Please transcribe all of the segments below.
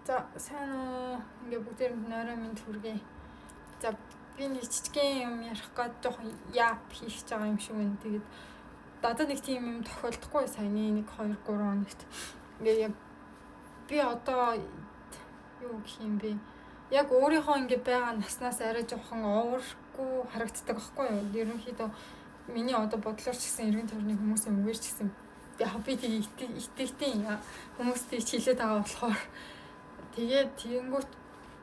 За сайн уу ингээ бүгдээр нойроо минь хүргэе. За би нэг жижигхэн юм ярих гээд жоохон яап хийх гэж байгаа юм шиг байна. Тэгээд надад нэг тийм юм тохиолдохгүй саяны 1 2 3 хоногт. Ингээ би одоо юу гэх юм бэ? Яг өөрийнхөө ингээ байгаа наснаас арай жоохон овргүй харагддаг байхгүй юу? Ерөнхийдөө миний одоо бодлоор ч гэсэн эргэн тойрны хүмүүсийн үгээр ч гэсэн яг би тийг итгэвтэй хүмүүстэй хилээд байгаа болохоор тэгээд тэгэнгүүт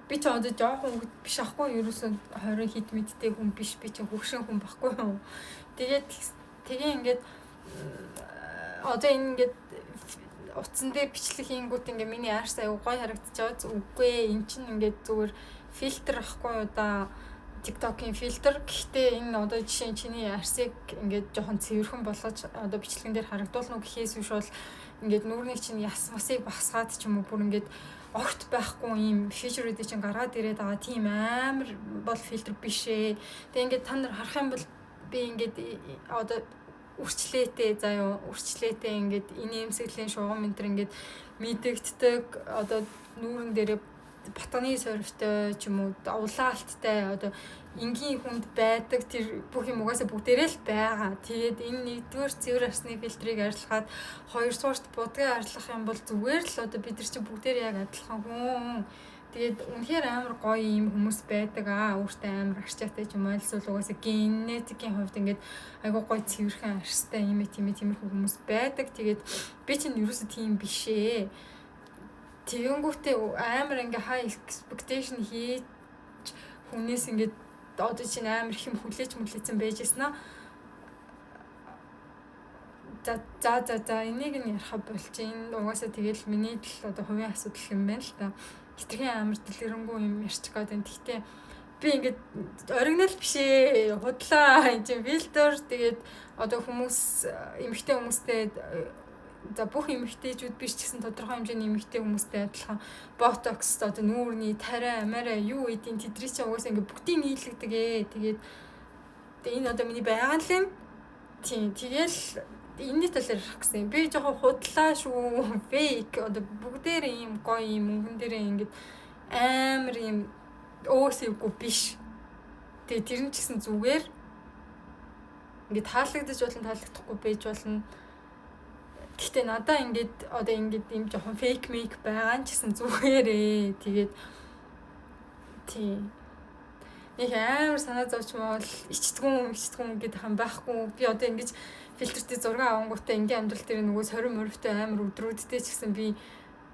би ч одоо жоохон хөвгт биш ахгүй ерөөсөө 20 хэд мэдтэй хүн биш би ч хөвгшин хүн байхгүй юу. Тэгээд ингээд одоо энэ ингээд утсан дээр бичлэг хийнгүүт ингээ миний арьс аяг гоё харагдчихад үгүй эн чинь ингээд зүгээр фильтр ахгүй юу да TikTok-ийн фильтр. Гэхдээ энэ одоо жишээ нь чиний арьсыг ингээд жоохон цэвэрхэн болгож одоо бичлэгэн дээр харагдуулна уу гэхээс биш бол ингээд нүүрний чинь яс масыг багсгаад ч юм уу бүр ингээд огт байхгүй юм фичерүүд чинь гаргаад ирээд байгаа тийм амар бол фильтр биш ээ. Тэгээ ингээд та нар харах юм бол би ингээд одоо үрчлээтэй заяа үрчлээтэй ингээд инээмсэглийн шугам энэ төр ингээд мэдэгддэг одоо нүүрэн дээр батганы сорвтой ч юм уу улаалттай одоо энгийн хүнд байдаг тэр бүх юм угаасаа бүгдээрээ л байгаа. Тэгээд энэ нэгдүгээр цэвэр арсны фильтрийг арилгаад хоёрдугаарт будгаа арилгах юм бол зүгээр л одоо бид нар чинь бүгдээр яг адилхан хүн. Тэгээд үнэхээр амар гоё юм хүмүүс байдаг өөртөө амар арчаатай ч юм уу эсвэл угаасаа генетикийн хувьд ингээд айгуу гоё цэвэрхэн арстай юм тиймэрхүү хүмүүс байдаг. Тэгээд би чинь ерөөсөө тийм биш ээ. Тэгэнгүүтээ амар ингээ high expectation хийж хүнээс ингээ одоо чинь амар их юм хүлээсэн байжсэн аа. За энийг нь ярих болж энэ угаасаа тэгэл миний л одоо хувийн асуудал юм байна л та. Хитрхийн амар дэлгэрэнгүй юм ярьчих гээд байна. Гэхдээ би ингээд оригинал биш ээ. Худлаа энэ чинь фильтр тэгээд одоо хүмүүс эмэгтэй хүмүүстэй за бүх эмэгтэйчүүд биш ч гэсэн тодорхой хэмжээний эмэгтэй хүмүүстэй адилхан ботокс одоо нүүрний тариа амаараа юу эдийн тэдрий чинь угаасаа ингээ бүгдийг нийлэгдэг ээ. Тэгээд энэ одоо миний байгаа л юм. Тийм тэгэл энэний талаар ярих гэсэн. Би жоохон худлаа шүү. Фейк одоо бүгдээр ийм гоё юм мөнгөн дээрээ ингээд амар юм өөсөвгүй биш. Тэгээд тэр нь ч гэсэн зүгээр ингээд таалагдаж болно таалагдахгүй байж болно. Гэхдээ надаа ингээд одоо ингээд юм жоохон фейк мейк байгаа ч гэсэн зүгээрээ. Тэгээд тийм нэг амар санаа зовчмол ичтгүн гэдэг хам байхгүй. Би одоо ингэж фильтртэй зураг авангуудаа ингийн амьдрал дээр нөгөө сорин морьтой амар өдрүүдтэй ч гэсэн би